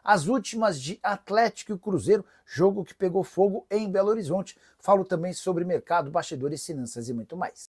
as últimas de Atlético e Cruzeiro, jogo que pegou fogo em Belo Horizonte. Falo também sobre mercado, bastidores, finanças e muito mais.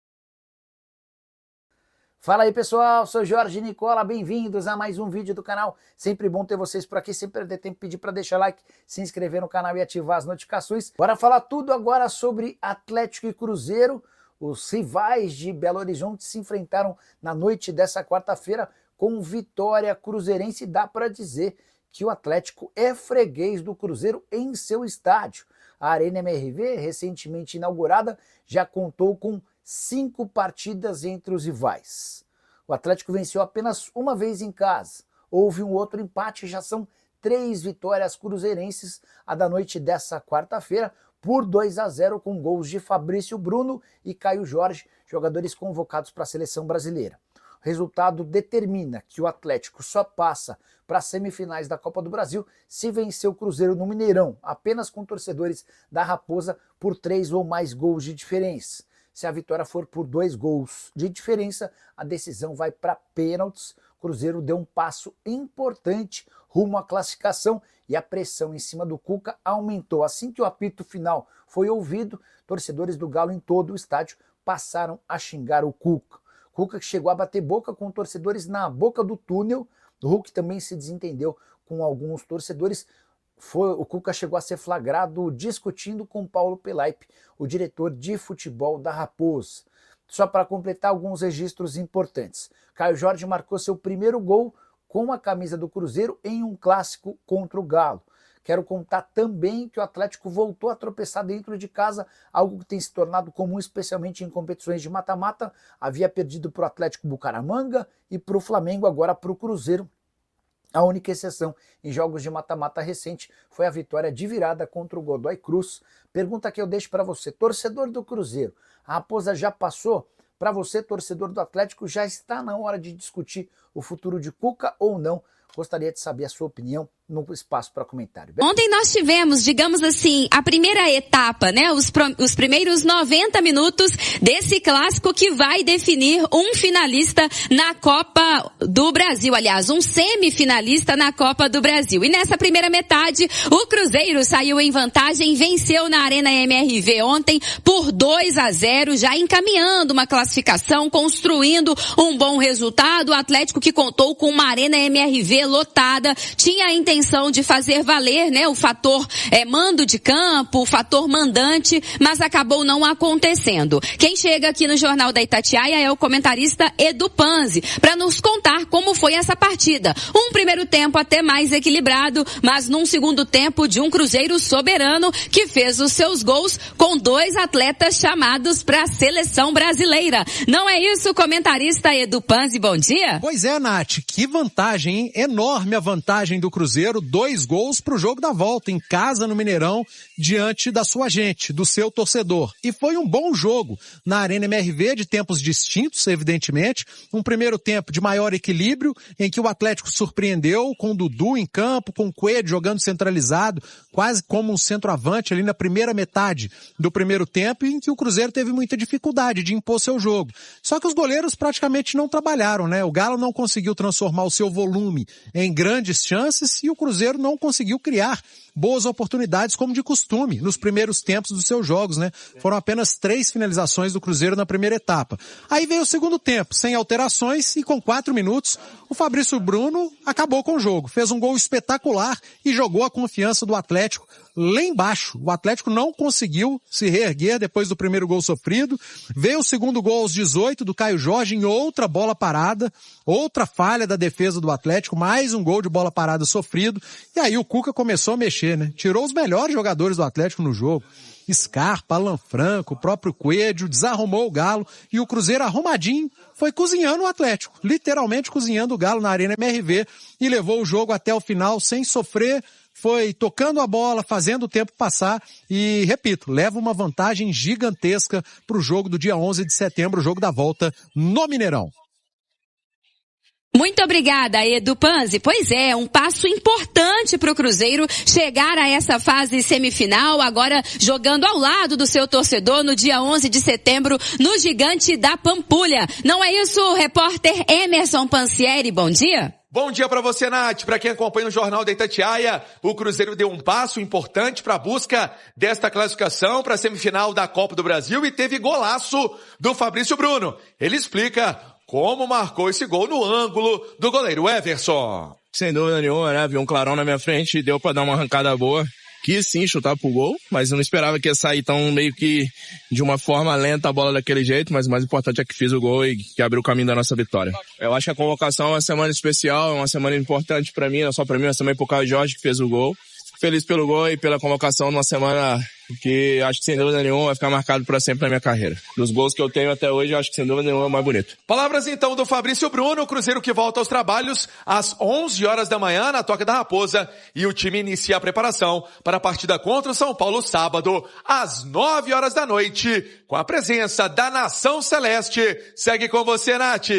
Fala aí pessoal, sou Jorge Nicola, bem-vindos a mais um vídeo do canal. Sempre bom ter vocês por aqui, sem perder tempo, pedir para deixar like, se inscrever no canal e ativar as notificações. Bora falar tudo agora sobre Atlético e Cruzeiro. Os rivais de Belo Horizonte se enfrentaram na noite dessa quarta-feira com vitória cruzeirense. Dá para dizer que o Atlético é freguês do Cruzeiro em seu estádio. A Arena MRV, recentemente inaugurada, já contou com 5 partidas entre os rivais. O Atlético venceu apenas uma vez em casa. Houve um outro empate, já são 3 vitórias cruzeirenses, a da noite dessa quarta-feira, por 2-0 com gols de Fabrício Bruno e Caio Jorge, jogadores convocados para a seleção brasileira. O resultado determina que o Atlético só passa para as semifinais da Copa do Brasil se vencer o Cruzeiro no Mineirão, apenas com torcedores da Raposa por 3 ou mais gols de diferença. Se a vitória for por 2 gols de diferença, a decisão vai para pênaltis. O Cruzeiro deu um passo importante rumo à classificação e a pressão em cima do Cuca aumentou. Assim que o apito final foi ouvido, torcedores do Galo em todo o estádio passaram a xingar o Cuca. Cuca que chegou a bater boca com torcedores na boca do túnel. O Hulk também se desentendeu com alguns torcedores. O Cuca chegou a ser flagrado discutindo com Paulo Pelaipe, o diretor de futebol da Raposa. Só para completar alguns registros importantes. Caio Jorge marcou seu primeiro gol com a camisa do Cruzeiro em um clássico contra o Galo. Quero contar também que o Atlético voltou a tropeçar dentro de casa, algo que tem se tornado comum, especialmente em competições de mata-mata. Havia perdido para o Atlético Bucaramanga e para o Flamengo, agora para o Cruzeiro. A única exceção em jogos de mata-mata recente foi a vitória de virada contra o Godoy Cruz. Pergunta que eu deixo para você, torcedor do Cruzeiro, a Raposa já passou? Para você, torcedor do Atlético, já está na hora de discutir o futuro de Cuca ou não? Gostaria de saber a sua opinião no espaço para comentário. Ontem nós tivemos, digamos assim, a primeira etapa, né? Os primeiros 90 minutos desse clássico que vai definir um finalista na Copa do Brasil. Aliás, um semifinalista na Copa do Brasil. E nessa primeira metade, o Cruzeiro saiu em vantagem, venceu na Arena MRV ontem por 2-0, já encaminhando uma classificação, construindo um bom resultado. O Atlético, que contou com uma Arena MRV lotada, tinha a intenção de fazer valer, né, o fator mando de campo, o fator mandante, mas acabou não acontecendo. Quem chega aqui no Jornal da Itatiaia é o comentarista Edu Panzi, para nos contar como foi essa partida. Um primeiro tempo até mais equilibrado, mas num segundo tempo de um Cruzeiro soberano que fez os seus gols com 2 atletas chamados para a seleção brasileira. Não é isso, comentarista Edu Panzi? Bom dia. Pois é, Nath, que vantagem, hein? Enorme a vantagem do Cruzeiro, 2 gols para o jogo da volta, em casa no Mineirão, diante da sua gente, do seu torcedor. E foi um bom jogo na Arena MRV, de tempos distintos, evidentemente. Um primeiro tempo de maior equilíbrio, em que o Atlético surpreendeu com o Dudu em campo, com o Coelho jogando centralizado, quase como um centroavante ali na primeira metade do primeiro tempo, em que o Cruzeiro teve muita dificuldade de impor seu jogo. Só que os goleiros praticamente não trabalharam, né? O Galo não conseguiu transformar o seu volume em grandes chances e o Cruzeiro não conseguiu criar boas oportunidades como de costume nos primeiros tempos dos seus jogos, né? Foram apenas 3 finalizações do Cruzeiro na primeira etapa. Aí veio o segundo tempo, sem alterações, e com 4 minutos, o Fabrício Bruno acabou com o jogo. Fez um gol espetacular e jogou a confiança do Atlético lá embaixo. O Atlético não conseguiu se reerguer depois do primeiro gol sofrido. Veio o segundo gol aos 18 do Caio Jorge em outra bola parada, outra falha da defesa do Atlético, mais um gol de bola parada sofrido. E aí o Cuca começou a mexer, né? Tirou os melhores jogadores do Atlético no jogo. Scarpa, Alan Franco, o próprio Coelho, desarrumou o Galo e o Cruzeiro arrumadinho foi cozinhando o Atlético, literalmente cozinhando o Galo na Arena MRV e levou o jogo até o final sem sofrer, foi tocando a bola, fazendo o tempo passar e, repito, leva uma vantagem gigantesca para o jogo do dia 11 de setembro, o jogo da volta no Mineirão. Muito obrigada, Edu Panzi. Pois é, um passo importante para o Cruzeiro chegar a essa fase semifinal, agora jogando ao lado do seu torcedor no dia 11 de setembro, no Gigante da Pampulha. Não é isso, repórter Emerson Pansieri? Bom dia. Bom dia para você, Nath. Para quem acompanha o Jornal da Itatiaia, o Cruzeiro deu um passo importante para a busca desta classificação para a semifinal da Copa do Brasil e teve golaço do Fabrício Bruno. Ele explica como marcou esse gol no ângulo do goleiro Everson. Sem dúvida nenhuma, né? Vi um clarão na minha frente e deu para dar uma arrancada boa. Quis sim chutar pro gol, mas eu não esperava que ia sair tão meio que de uma forma lenta a bola daquele jeito, mas o mais importante é que fiz o gol e que abriu o caminho da nossa vitória. Eu acho que a convocação é uma semana especial, é uma semana importante pra mim, não só pra mim, mas também pro Caio Jorge que fez o gol. Feliz pelo gol e pela convocação numa semana que acho que sem dúvida nenhuma vai ficar marcado para sempre na minha carreira. Dos gols que eu tenho até hoje, acho que sem dúvida nenhuma é o mais bonito. Palavras então do Fabrício Bruno, o Cruzeiro que volta aos trabalhos às 11 horas da manhã na Toca da Raposa e o time inicia a preparação para a partida contra o São Paulo sábado às 9 horas da noite com a presença da Nação Celeste. Segue com você, Nath.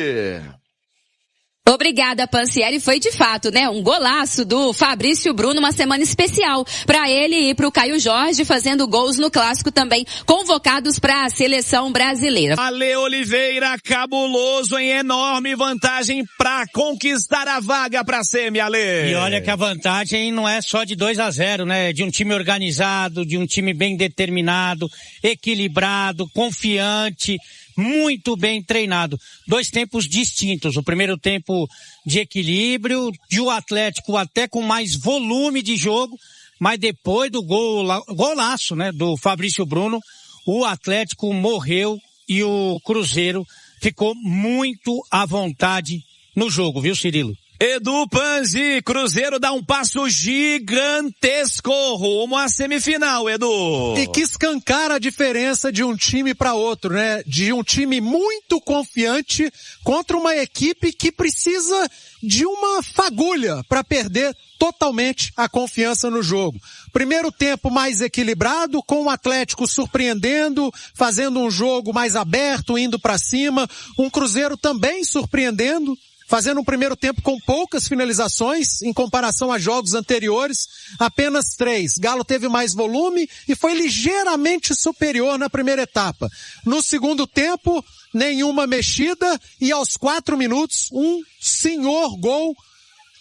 Obrigada, Pancieri. Foi de fato, né? Um golaço do Fabrício Bruno, uma semana especial para ele e para o Caio Jorge, fazendo gols no clássico também, convocados para a seleção brasileira. Ale Oliveira, cabuloso em enorme vantagem para conquistar a vaga para a semi, Ale. E olha que a vantagem não é só de 2-0, né? De um time organizado, de um time bem determinado, equilibrado, confiante, muito bem treinado. Dois tempos distintos. O primeiro tempo de equilíbrio, de o Atlético até com mais volume de jogo, mas depois do golaço, né, do Fabrício Bruno, o Atlético morreu e o Cruzeiro ficou muito à vontade no jogo, viu, Cirilo? Edu Panzi, Cruzeiro dá um passo gigantesco rumo à semifinal, Edu. E que escancara a diferença de um time para outro, né? De um time muito confiante contra uma equipe que precisa de uma fagulha para perder totalmente a confiança no jogo. Primeiro tempo mais equilibrado, com o Atlético surpreendendo, fazendo um jogo mais aberto, indo para cima. Um Cruzeiro também surpreendendo, fazendo um primeiro tempo com poucas finalizações, em comparação a jogos anteriores, apenas 3. Galo teve mais volume e foi ligeiramente superior na primeira etapa. No segundo tempo, nenhuma mexida e aos 4 minutos, um senhor gol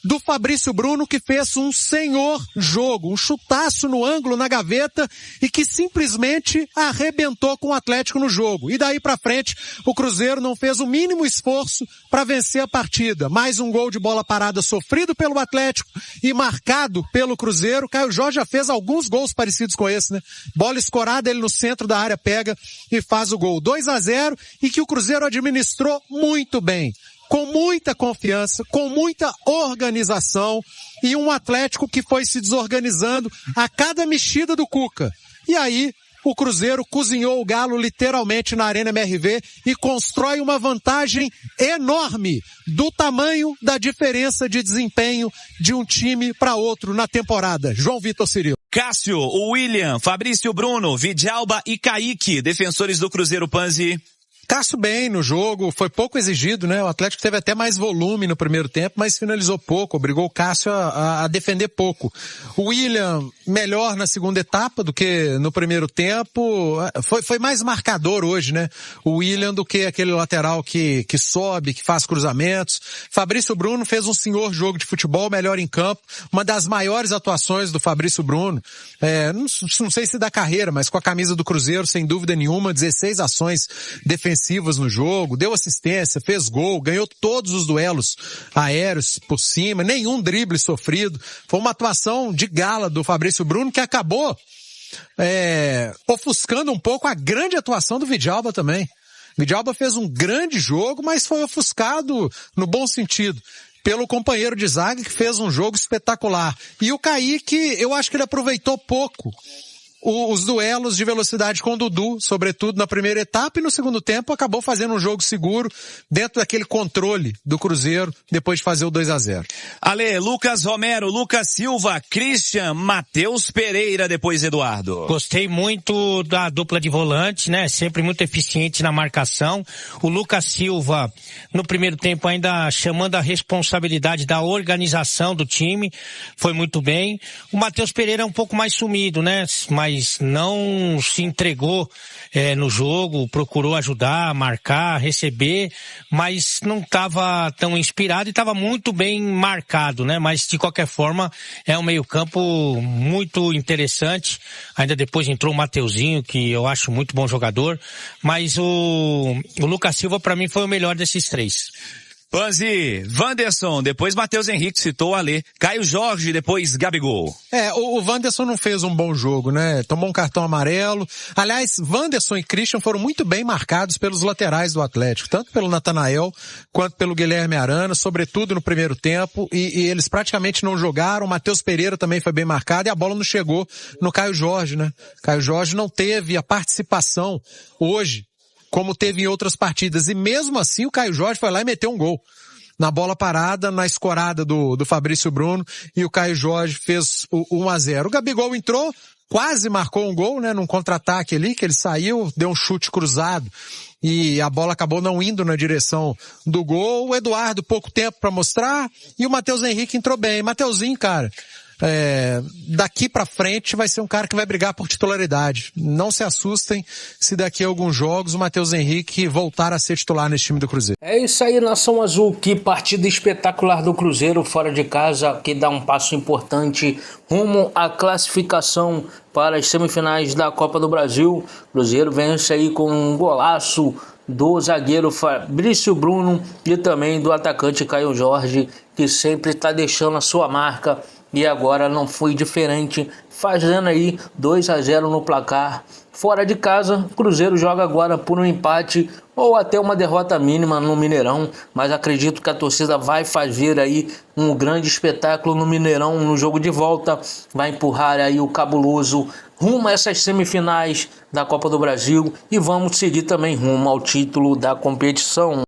do Fabrício Bruno, que fez um senhor jogo, um chutaço no ângulo, na gaveta, e que simplesmente arrebentou com o Atlético no jogo. E daí pra frente, o Cruzeiro não fez o mínimo esforço para vencer a partida. Mais um gol de bola parada sofrido pelo Atlético e marcado pelo Cruzeiro. Caio Jorge já fez alguns gols parecidos com esse, né? Bola escorada, ele no centro da área pega e faz o gol. 2-0, e que o Cruzeiro administrou muito bem, com muita confiança, com muita organização, e um Atlético que foi se desorganizando a cada mexida do Cuca. E aí, o Cruzeiro cozinhou o Galo literalmente na Arena MRV e constrói uma vantagem enorme do tamanho da diferença de desempenho de um time para outro na temporada. João Vitor Cirilo. Cássio, o William, Fabrício Bruno, Vidjalba e Kaique, defensores do Cruzeiro, Panzi. Cássio bem no jogo, foi pouco exigido, né? O Atlético teve até mais volume no primeiro tempo, mas finalizou pouco, obrigou o Cássio a defender pouco. O William melhor na segunda etapa do que no primeiro tempo, foi mais marcador hoje, né? O William do que aquele lateral que sobe, que faz cruzamentos. Fabrício Bruno fez um senhor jogo de futebol, melhor em campo, uma das maiores atuações do Fabrício Bruno, não sei se da carreira, mas com a camisa do Cruzeiro, sem dúvida nenhuma, 16 ações defensivas no jogo, deu assistência, fez gol, ganhou todos os duelos aéreos por cima, nenhum drible sofrido. Foi uma atuação de gala do Fabrício Bruno que acabou ofuscando um pouco a grande atuação do Vidjalba também. Vidjalba fez um grande jogo, mas foi ofuscado no bom sentido pelo companheiro de zaga, que fez um jogo espetacular. E o Kaique, eu acho que ele aproveitou pouco os duelos de velocidade com o Dudu, sobretudo na primeira etapa, e no segundo tempo acabou fazendo um jogo seguro dentro daquele controle do Cruzeiro, depois de fazer o 2-0. Ale, Lucas Romero, Lucas Silva, Christian, Matheus Pereira, depois Eduardo. Gostei muito da dupla de volante, né? Sempre muito eficiente na marcação. O Lucas Silva, no primeiro tempo, ainda chamando a responsabilidade da organização do time, foi muito bem. O Matheus Pereira é um pouco mais sumido, né? Mas mas não se entregou no jogo, procurou ajudar, marcar, receber, mas não estava tão inspirado e estava muito bem marcado, né? Mas de qualquer forma é um meio-campo muito interessante. Ainda depois entrou o Mateuzinho, que eu acho muito bom jogador, mas o Lucas Silva para mim foi o melhor desses três. Panzi, Wanderson, depois Matheus Henrique citou o Alê, Caio Jorge, depois Gabigol. O Wanderson não fez um bom jogo, né? Tomou um cartão amarelo. Aliás, Wanderson e Christian foram muito bem marcados pelos laterais do Atlético, tanto pelo Natanael quanto pelo Guilherme Arana, sobretudo no primeiro tempo, e eles praticamente não jogaram. O Matheus Pereira também foi bem marcado e a bola não chegou no Caio Jorge, né? Caio Jorge não teve a participação hoje como teve em outras partidas. E mesmo assim o Caio Jorge foi lá e meteu um gol. Na bola parada, na escorada do Fabrício Bruno, e o Caio Jorge fez o 1-0. O Gabigol entrou, quase marcou um gol, né, num contra-ataque ali, que ele saiu, deu um chute cruzado, e a bola acabou não indo na direção do gol. O Eduardo, pouco tempo para mostrar, e o Matheus Henrique entrou bem. Mateuzinho, cara, daqui pra frente vai ser um cara que vai brigar por titularidade. Não se assustem se daqui a alguns jogos o Matheus Henrique voltar a ser titular nesse time do Cruzeiro. É isso aí, Nação Azul. Que partida espetacular do Cruzeiro fora de casa, que dá um passo importante rumo à classificação para as semifinais da Copa do Brasil. Cruzeiro vence aí com um golaço do zagueiro Fabrício Bruno e também do atacante Caio Jorge, que sempre está deixando a sua marca. E agora não foi diferente, fazendo aí 2-0 no placar. Fora de casa, o Cruzeiro joga agora por um empate ou até uma derrota mínima no Mineirão, mas acredito que a torcida vai fazer aí um grande espetáculo no Mineirão no jogo de volta, vai empurrar aí o Cabuloso rumo a essas semifinais da Copa do Brasil e vamos seguir também rumo ao título da competição.